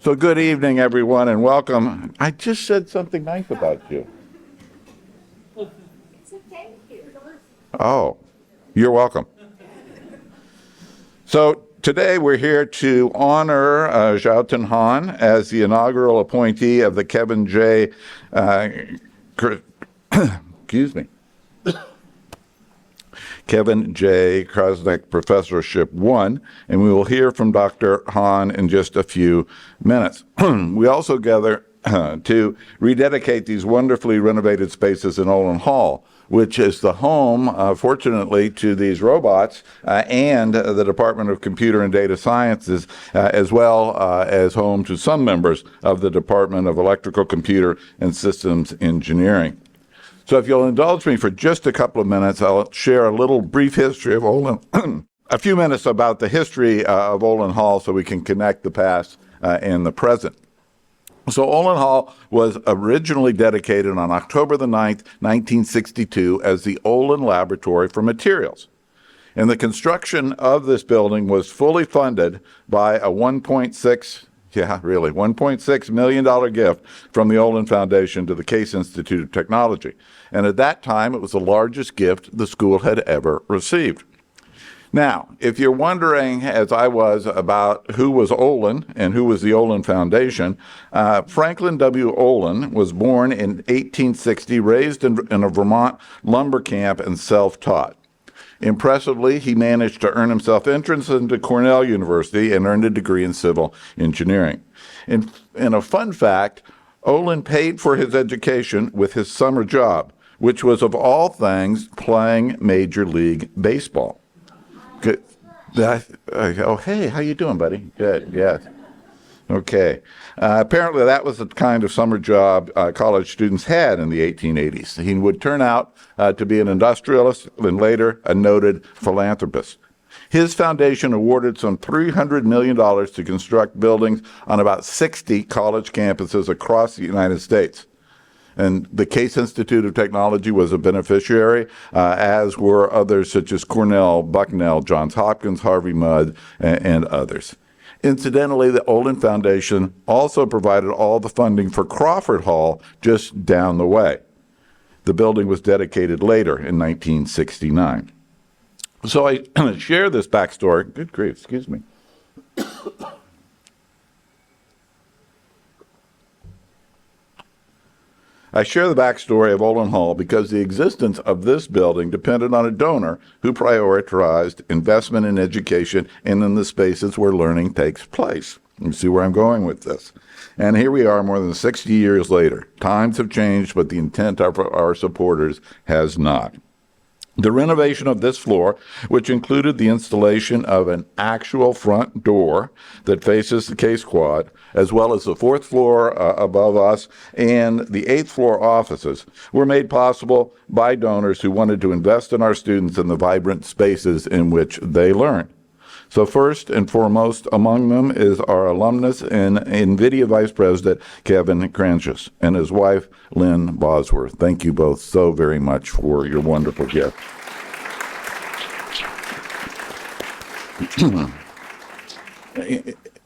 So good evening, everyone, and welcome. I just said something nice about you. Oh, you're welcome. So today we're here to honor Xiaotin Han as the inaugural appointee of the Kevin J. Kevin J. Kranzush Professorship 1, and we will hear from Dr. Han in just a few minutes. We also gather to rededicate these wonderfully renovated spaces in Olin Hall, which is the home, fortunately, to these robots and the Department of Computer and Data Sciences, as well as home to some members of the Department of Electrical, Computer, and Systems Engineering. So if you'll indulge me for just a couple of minutes, I'll share a little brief history of Olin, a few minutes about the history of Olin Hall so we can connect the past and the present. So Olin Hall was originally dedicated on October the 9th, 1962 as the Olin Laboratory for Materials. And the construction of this building was fully funded by a $1.6 million gift from the Olin Foundation to the Case Institute of Technology. And at that time, it was the largest gift the school had ever received. Now, if you're wondering, as I was, about who was Olin and who was the Olin Foundation, Franklin W. Olin was born in 1860, raised in a Vermont lumber camp, and self-taught. Impressively, he managed to earn himself entrance into Cornell University and earned a degree in civil engineering. In a fun fact, Olin paid for his education with his summer job, which was, of all things, playing Major League Baseball. Good. Oh, hey, how you doing, buddy? Good, yes. Okay. Apparently, that was the kind of summer job college students had in the 1880s. He would turn out to be an industrialist and later a noted philanthropist. His foundation awarded some $300 million to construct buildings on about 60 college campuses across the United States. And the Case Institute of Technology was a beneficiary, as were others such as Cornell, Bucknell, Johns Hopkins, Harvey Mudd, and others. Incidentally, the Olin Foundation also provided all the funding for Crawford Hall just down the way. The building was dedicated later in 1969. So I share this backstory. Good grief, excuse me. I share the backstory of Olin Hall because the existence of this building depended on a donor who prioritized investment in education and in the spaces where learning takes place. You see where I'm going with this. And here we are more than 60 years later. Times have changed, but the intent of our supporters has not. The renovation of this floor, which included the installation of an actual front door that faces the Case Quad, as well as the fourth floor above us and the eighth floor offices, were made possible by donors who wanted to invest in our students in the vibrant spaces in which they learn. So first and foremost among them is our alumnus and NVIDIA Vice President, Kevin Kranzush, and his wife, Lynn Bosworth. Thank you both so very much for your wonderful gift.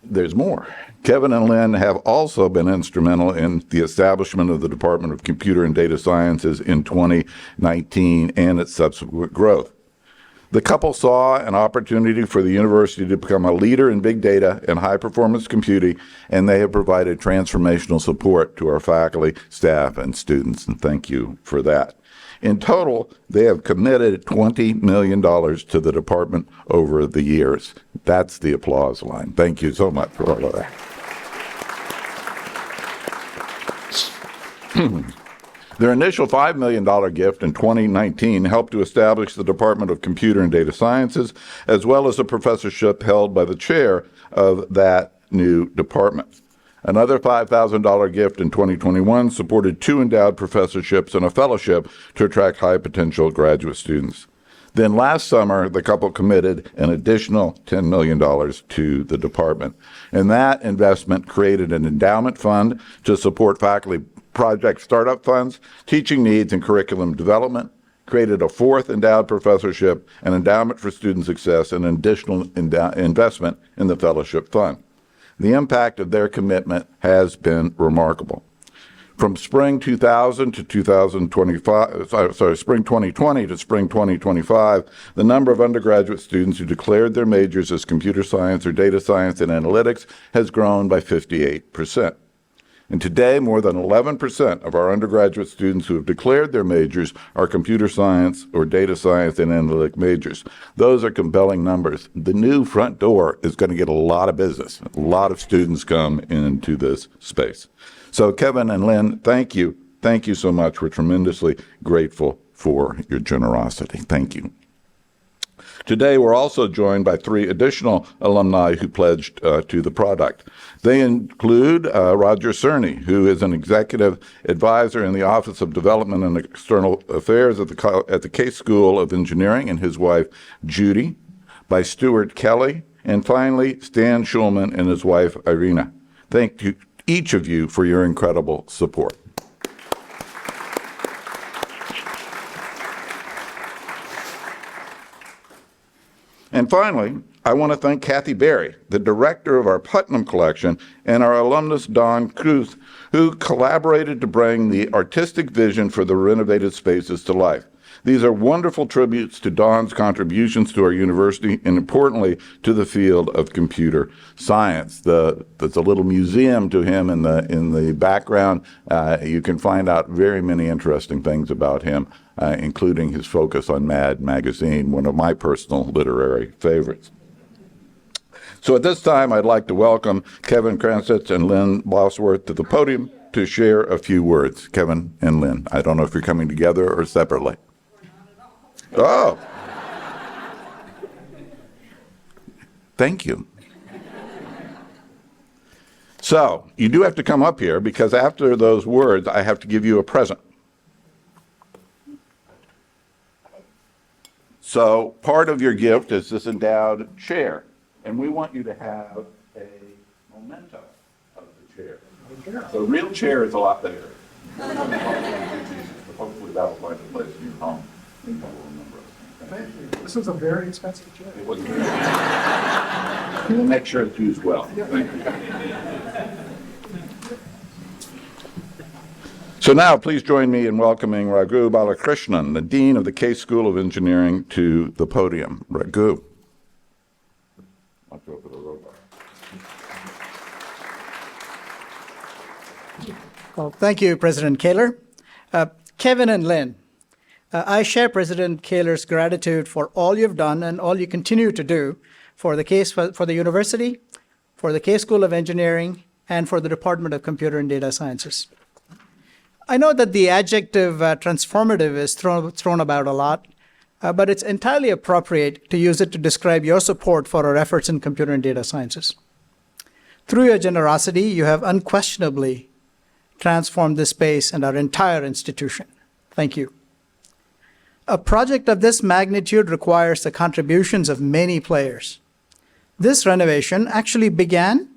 There's more. Kevin and Lynn have also been instrumental in the establishment of the Department of Computer and Data Sciences in 2019 and its subsequent growth. The couple saw an opportunity for the university to become a leader in big data and high-performance computing, and they have provided transformational support to our faculty, staff, and students, and thank you for that. In total, they have committed $20 million to the department over the years. That's the applause line. Thank you so much for all of that. Their initial $5 million gift in 2019 helped to establish the Department of Computer and Data Sciences, as well as a professorship held by the chair of that new department. Another $5,000 gift in 2021 supported 2 endowed professorships and a fellowship to attract high-potential graduate students. Then last summer, the couple committed an additional $10 million to the department. And that investment created an endowment fund to support faculty project startup funds, teaching needs, and curriculum development, created a 4th endowed professorship, an endowment for student success, and an additional investment in the fellowship fund. The impact of their commitment has been remarkable. From spring 2000 to 2025, spring 2020 to spring 2025, the number of undergraduate students who declared their majors as computer science or data science and analytics has grown by 58%. And today, more than 11% of our undergraduate students who have declared their majors are computer science or data science and analytic majors. Those are compelling numbers. The new front door is going to get a lot of business. A lot of students come into this space. So Kevin and Lynn, thank you. Thank you so much. We're tremendously grateful for your generosity. Thank you. Today, we're also joined by 3 additional alumni who pledged to the product. They include Roger Cerny, who is an executive advisor in the Office of Development and External Affairs at the Case School of Engineering, and his wife, Judy, by Stuart Kelly, and finally, Stan Schulman and his wife, Irina. Thank you, each of you, for your incredible support. And finally, I want to thank Kathy Berry, the director of our Putnam Collection, and our alumnus Don Kruth, who collaborated to bring the artistic vision for the renovated spaces to life. These are wonderful tributes to Don's contributions to our university and, importantly, to the field of computer science. There's a little museum to him in the background. You can find out very many interesting things about him, including his focus on Mad magazine, one of my personal literary favorites. So at this time, I'd like to welcome Kevin Kranzush and Lynn Bosworth to the podium to share a few words. Kevin and Lynn, I don't know if you're coming together or separately. Oh. Thank you. So, you do have to come up here because after those words, I have to give you a present. So, part of your gift is this endowed chair, and we want you to have a memento of the chair. The real chair is a lot better. Hopefully that will find a place in your home. Thank you. This is a very expensive chair. It was very We'll make sure it's used well. Thank you. So now, please join me in welcoming Raghu Balakrishnan, the Dean of the Case School of Engineering, to the podium. Raghu. Watch out for the robot. Well, thank you, President Kaler. Kevin and Lynn, I share President Kaler's gratitude for all you've done and all you continue to do for the university, for the Case School of Engineering, and for the Department of Computer and Data Sciences. I know that the adjective transformative is thrown about a lot, but it's entirely appropriate to use it to describe your support for our efforts in computer and data sciences. Through your generosity, you have unquestionably transformed this space and our entire institution. Thank you. A project of this magnitude requires the contributions of many players. This renovation actually began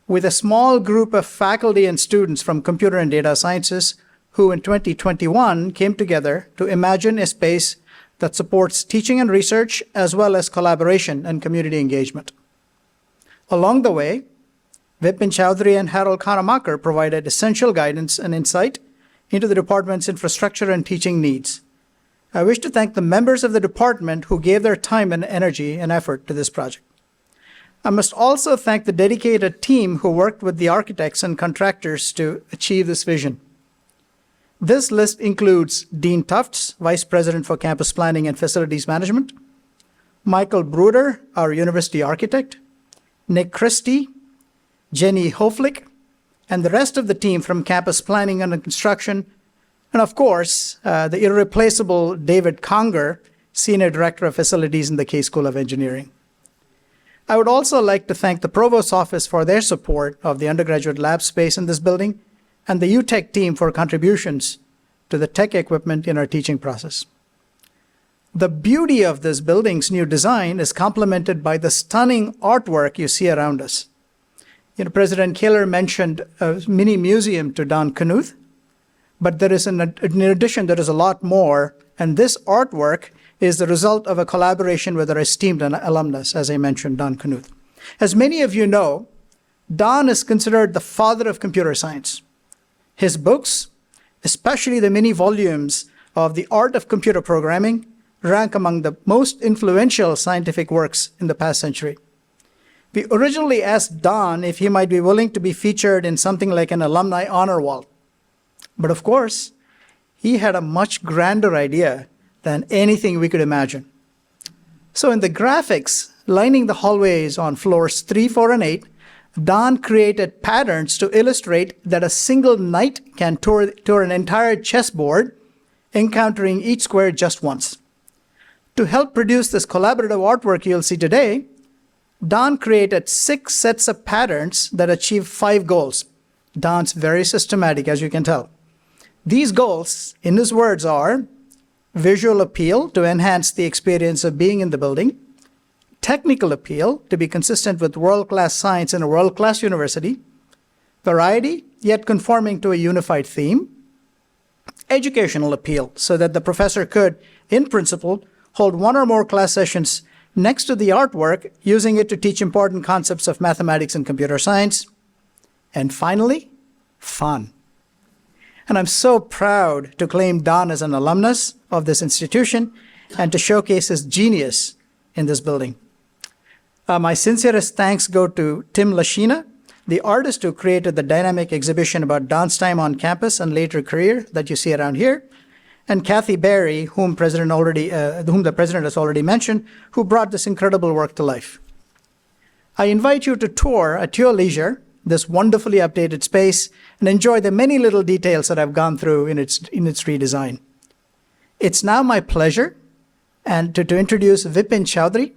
with a small group of faculty and students from computer and data sciences who in 2021 came together to imagine a space that supports teaching and research as well as collaboration and community engagement. Along the way, Vipin Chowdhury and Harold Kanamaker provided essential guidance and insight into the department's infrastructure and teaching needs. I wish to thank the members of the department who gave their time and energy and effort to this project. I must also thank the dedicated team who worked with the architects and contractors to achieve this vision. This list includes Dean Tufts, Vice President for Campus Planning and Facilities Management, Michael Bruder, our university architect, Nick Christie, Jenny Hoflick, and the rest of the team from Campus Planning and Construction, and of course, the irreplaceable David Conger, Senior Director of Facilities in the Case School of Engineering. I would also like to thank the Provost's Office for their support of the undergraduate lab space in this building, and the UTech team for contributions to the tech equipment in our teaching process. The beauty of this building's new design is complemented by the stunning artwork you see around us. President Kaler mentioned a mini museum to Don Knuth, but in addition, there is a lot more, and this artwork is the result of a collaboration with our esteemed alumnus, as I mentioned, Don Knuth. As many of you know, Don is considered the father of computer science. His books, especially the many volumes of The Art of Computer Programming, rank among the most influential scientific works in the past century. We originally asked Don if he might be willing to be featured in something like an alumni honor wall. But of course, he had a much grander idea than anything we could imagine. So in the graphics lining the hallways on floors 3, 4, and 8, Don created patterns to illustrate that a single knight can tour an entire chessboard, encountering each square just once. To help produce this collaborative artwork you'll see today, Don created 6 sets of patterns that achieve 5 goals. Don's very systematic, as you can tell. These goals, in his words, are visual appeal to enhance the experience of being in the building, technical appeal to be consistent with world-class science in a world-class university, variety, yet conforming to a unified theme, educational appeal, so that the professor could, in principle, hold 1 or more class sessions next to the artwork, using it to teach important concepts of mathematics and computer science, and finally, fun. And I'm so proud to claim Don as an alumnus of this institution and to showcase his genius in this building. My sincerest thanks go to Tim Lashina, the artist who created the dynamic exhibition about Don's time on campus and later career that you see around here, and Kathy Barry, whom the president has already mentioned, who brought this incredible work to life. I invite you to tour at your leisure this wonderfully updated space and enjoy the many little details that I've gone through in its redesign. It's now my pleasure to introduce Vipin Chowdhury,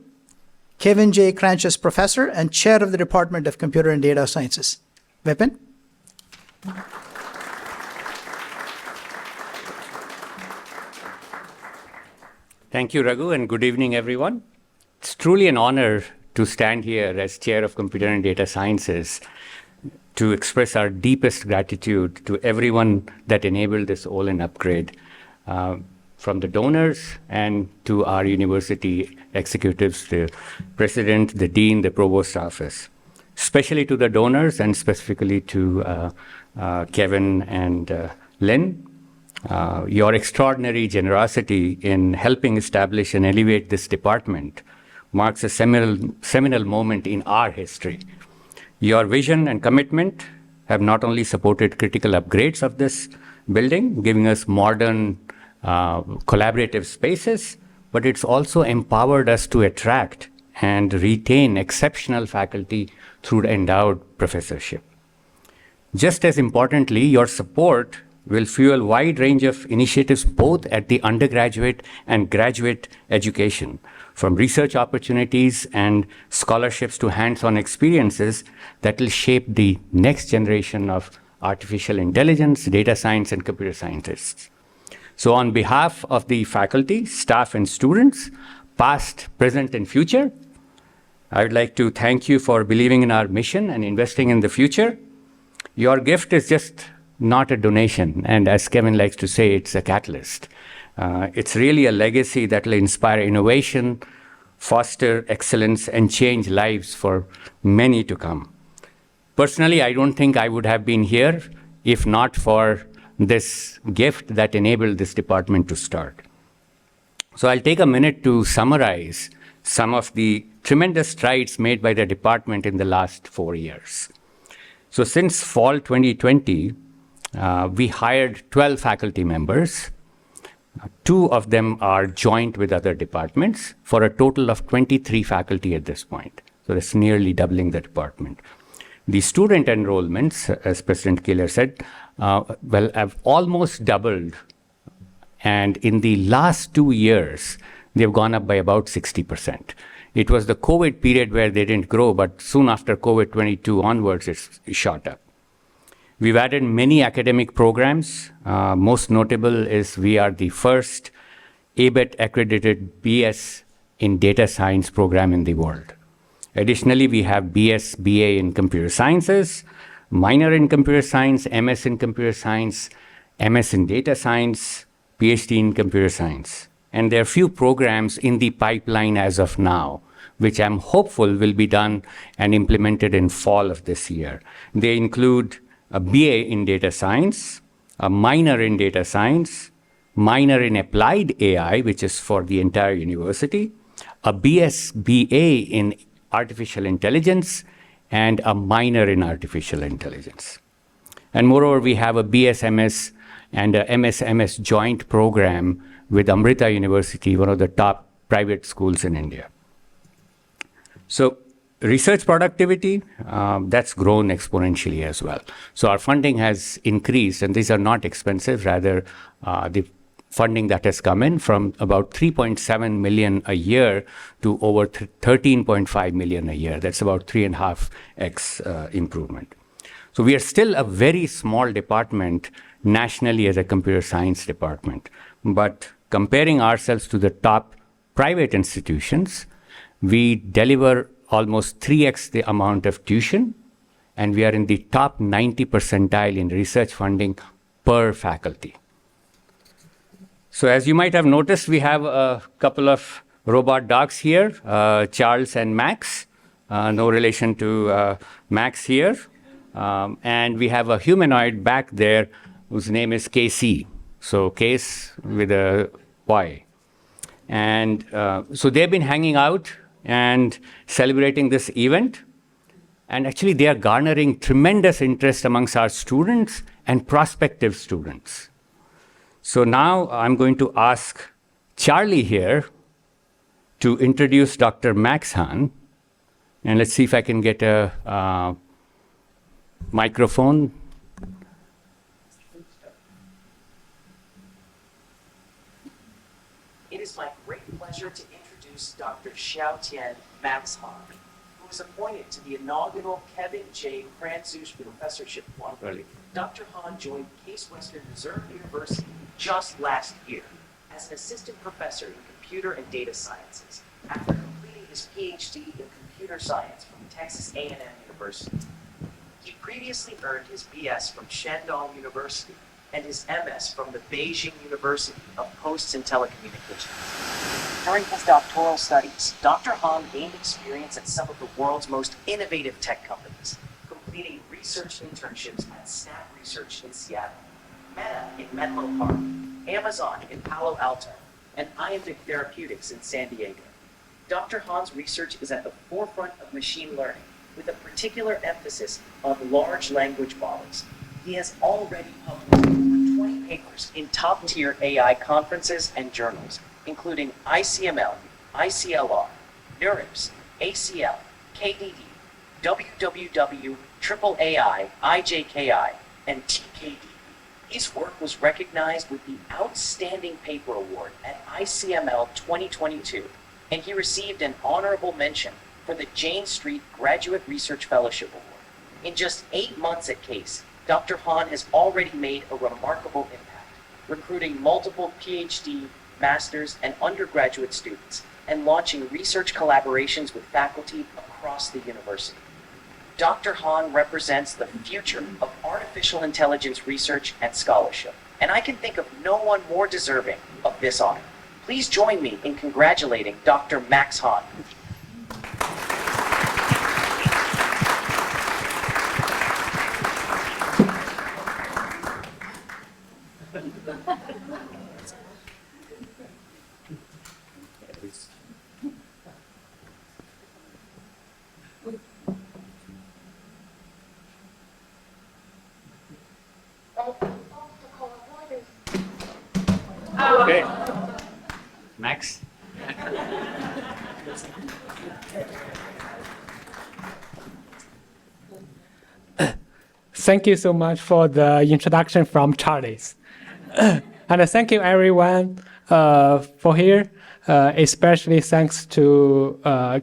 Kevin J. Kranzush Professor and Chair of the Department of Computer and Data Sciences. Vipin? Thank you, Raghu, and good evening, everyone. It's truly an honor to stand here as Chair of Computer and Data Sciences to express our deepest gratitude to everyone that enabled this Olin upgrade, from the donors and to our university executives, the president, the dean, the provost office, especially to the donors and specifically to Kevin and Lynn. Your extraordinary generosity in helping establish and elevate this department marks a seminal moment in our history. Your vision and commitment have not only supported critical upgrades of this building, giving us modern collaborative spaces, but it's also empowered us to attract and retain exceptional faculty through the endowed professorship. Just as importantly, your support will fuel a wide range of initiatives both at the undergraduate and graduate education, from research opportunities and scholarships to hands-on experiences that will shape the next generation of artificial intelligence, data science, and computer scientists. So on behalf of the faculty, staff, and students, past, present, and future, I would like to thank you for believing in our mission and investing in the future. Your gift is just not a donation, and as Kevin likes to say, it's a catalyst. It's really a legacy that will inspire innovation, foster excellence, and change lives for many to come. Personally, I don't think I would have been here if not for this gift that enabled this department to start. So I'll take a minute to summarize some of the tremendous strides made by the department in the last 4 years. So since fall 2020, we hired 12 faculty members. 2 of them are joint with other departments for a total of 23 faculty at this point. So that's nearly doubling the department. The student enrollments, as President Kaler said, have almost doubled. And in the last 2 years, they've gone up by about 60%. It was the COVID period where they didn't grow, but soon after COVID-22 onwards, it's shot up. We've added many academic programs. Most notable is we are the first ABET accredited BS in data science program in the world. Additionally, we have BS, BA in computer sciences, minor in computer science, MS in computer science, MS in data science, PhD in computer science. And there are few programs in the pipeline as of now, which I'm hopeful will be done and implemented in fall of this year. They include a BA in data science, a minor in data science, minor in applied AI, which is for the entire university, a BS BA in artificial intelligence, and a minor in artificial intelligence. And moreover, we have a BSMS and a MSMS joint program with Amrita University, one of the top private schools in India. So research productivity, that's grown exponentially as well. So our funding has increased, and these are not expensive, rather the funding that has come in from about 3.7 million a year to over 13.5 million a year. That's about 3.5x improvement. So we are still a very small department nationally as a computer science department, but comparing ourselves to the top private institutions, we deliver almost 3x the amount of tuition, and we are in the top 90 percentile in research funding per faculty. So as you might have noticed, we have a couple of robot dogs here, Charles and Max, no relation to Max here. And we have a humanoid back there whose name is KC, so Case with a Y. And so they've been hanging out and celebrating this event. And actually, they are garnering tremendous interest amongst our students and prospective students. So now I'm going to ask Charlie here to introduce Dr. Max Hahn. And let's see if I can get a microphone. It is my great pleasure to introduce Dr. Xiaotian Max Hahn, who was appointed to the inaugural Kevin J. Kranzush Professorship One. Dr. Hahn joined Case Western Reserve University just last year as an assistant professor in computer and data sciences after completing his PhD in computer science from Texas A&M University. He previously earned his BS from Shandong University and his MS from the Beijing University of Posts and Telecommunications. During his doctoral studies, Dr. Hahn gained experience at some of the world's most innovative tech companies, completing research internships at Snap Research in Seattle, Meta in Menlo Park, Amazon in Palo Alto, and Iambic Therapeutics in San Diego. Dr. Hahn's research is at the forefront of machine learning, with a particular emphasis on large language models. He has already published over 20 papers in top-tier AI conferences and journals, including ICML, ICLR, NeurIPS, ACL, KDD, WWW, AAAI, IJKI, and TKD. His work was recognized with the Outstanding Paper Award at ICML 2022, and he received an honorable mention for the Jane Street Graduate Research Fellowship Award. In just 8 months at Case, Dr. Hahn has already made a remarkable impact, recruiting multiple PhD, master's, and undergraduate students, and launching research collaborations with faculty across the university. Dr. Hahn represents the future of artificial intelligence research and scholarship, and I can think of no one more deserving of this honor. Please join me in congratulating Dr. Max Hahn. Okay. Max? Thank you so much for the introduction from Charles. And thank you everyone for here, especially thanks to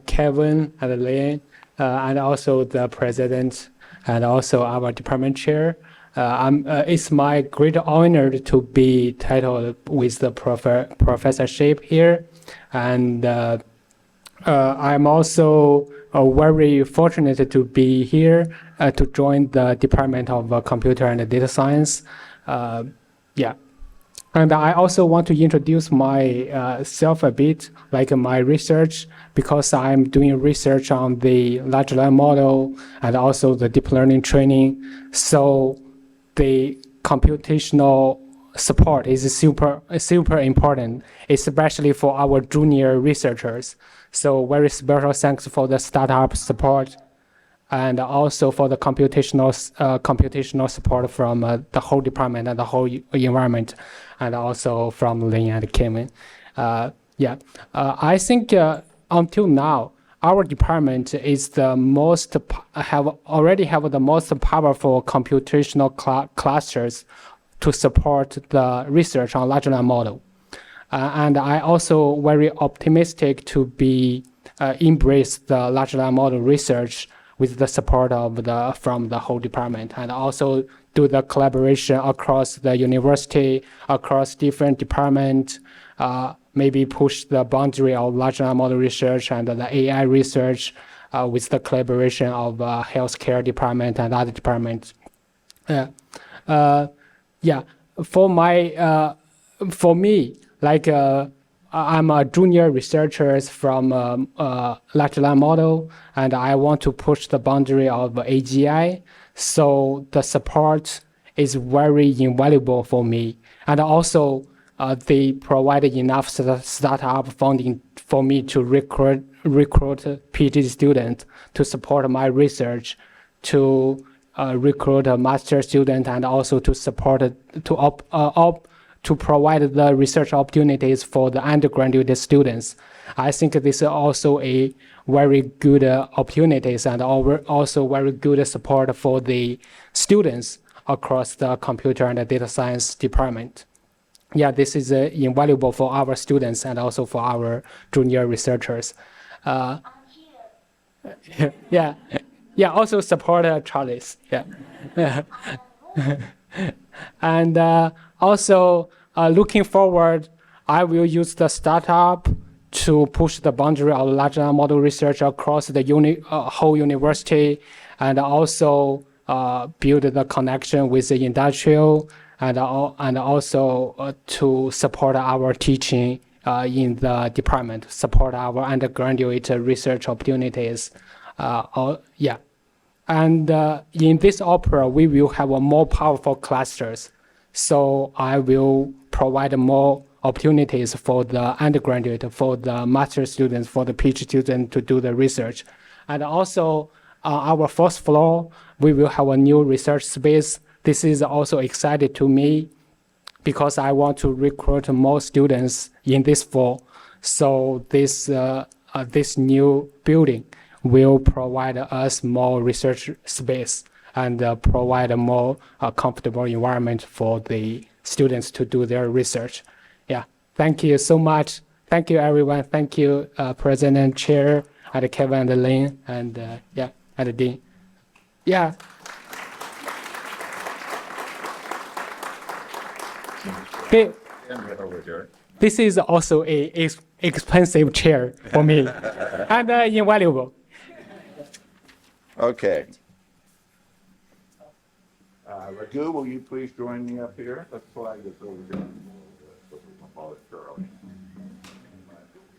Kevin and Lynn, and also the president and also our department chair. It's my great honor to be titled with the professorship here. And I'm also very fortunate to be here to join the Department of Computer and Data Science. And I also want to introduce myself a bit, like my research, because I'm doing research on the large language model and also the deep learning training. So the computational support is super important, especially for our junior researchers. So very special thanks for the startup support and also for the computational support from the whole department and the whole environment, and also from Lin and Kevin. I think until now, our department is the most already have the most powerful computational clusters to support the research on large language model. And I also very optimistic to be embrace the large language model research with the support of from the whole department, and also do the collaboration across the university, across different departments, maybe push the boundary of large language model research and the AI research with the collaboration of healthcare department and other departments. For me, like I'm a junior researcher from large language model, and I want to push the boundary of AGI. So the support is very invaluable for me. And also, they provide enough startup funding for me to recruit PhD students to support my research, to recruit a master student, and also to support to provide the research opportunities for the undergraduate students. I think this is also a very good opportunities and also very good support for the students across the computer and the data science department. Yeah, this is invaluable for our students and also for our junior researchers. Also support Charles. Yeah. And also looking forward, I will use the startup to push the boundary of large language model research across the whole university, and also build the connection with the industrial, and also to support our teaching in the department, support our undergraduate research opportunities. And in this opera, we will have a more powerful clusters. So I will provide more opportunities for the undergraduate, for the master students, for the PhD students to do the research. And also our first floor, we will have a new research space. This is also exciting to me because I want to recruit more students in this floor. So this new building will provide us more research space and provide a more comfortable environment for the students to do their research. Yeah, thank you so much. Thank you, everyone. Thank you, President, Chair, and Kevin and Lin, and and Dean. Yeah. This is also a expensive chair for me and invaluable. Okay. Raghu, will you please join me up here? Let's flag this over here.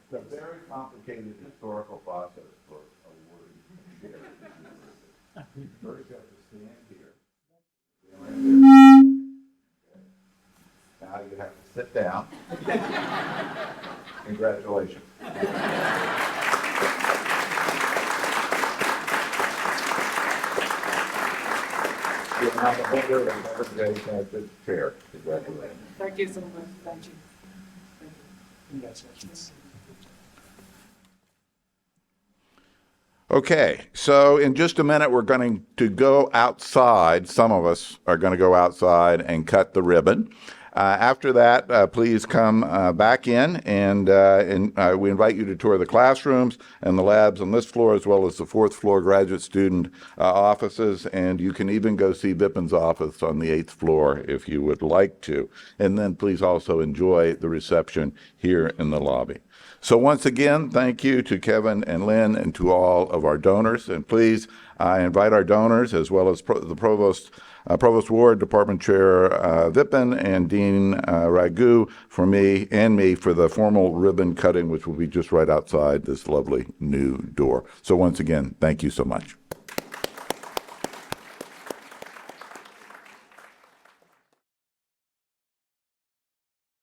It's a very complicated historical process for awarding shares. First, you have to stand here. Now you have to sit down. Congratulations. You're now the holder of the Rededication chair. Congratulations. Thank you so much. Thank you. Congratulations. Okay, so in just a minute, we're going to go outside. Some of us are going to go outside and cut the ribbon. After that, please come back in, and we invite you to tour the classrooms and the labs on this floor, as well as the fourth floor graduate student offices, and you can even go see Vipin's office on the 8th floor if you would like to. And then please also enjoy the reception here in the lobby. So once again, thank you to Kevin and Lynn and to all of our donors. And please, I invite our donors as well as the Provost Ward, Department Chair Vipin, and Dean Ragu for me for the formal ribbon cutting, which will be just right outside this lovely new door. So once again, thank you so much.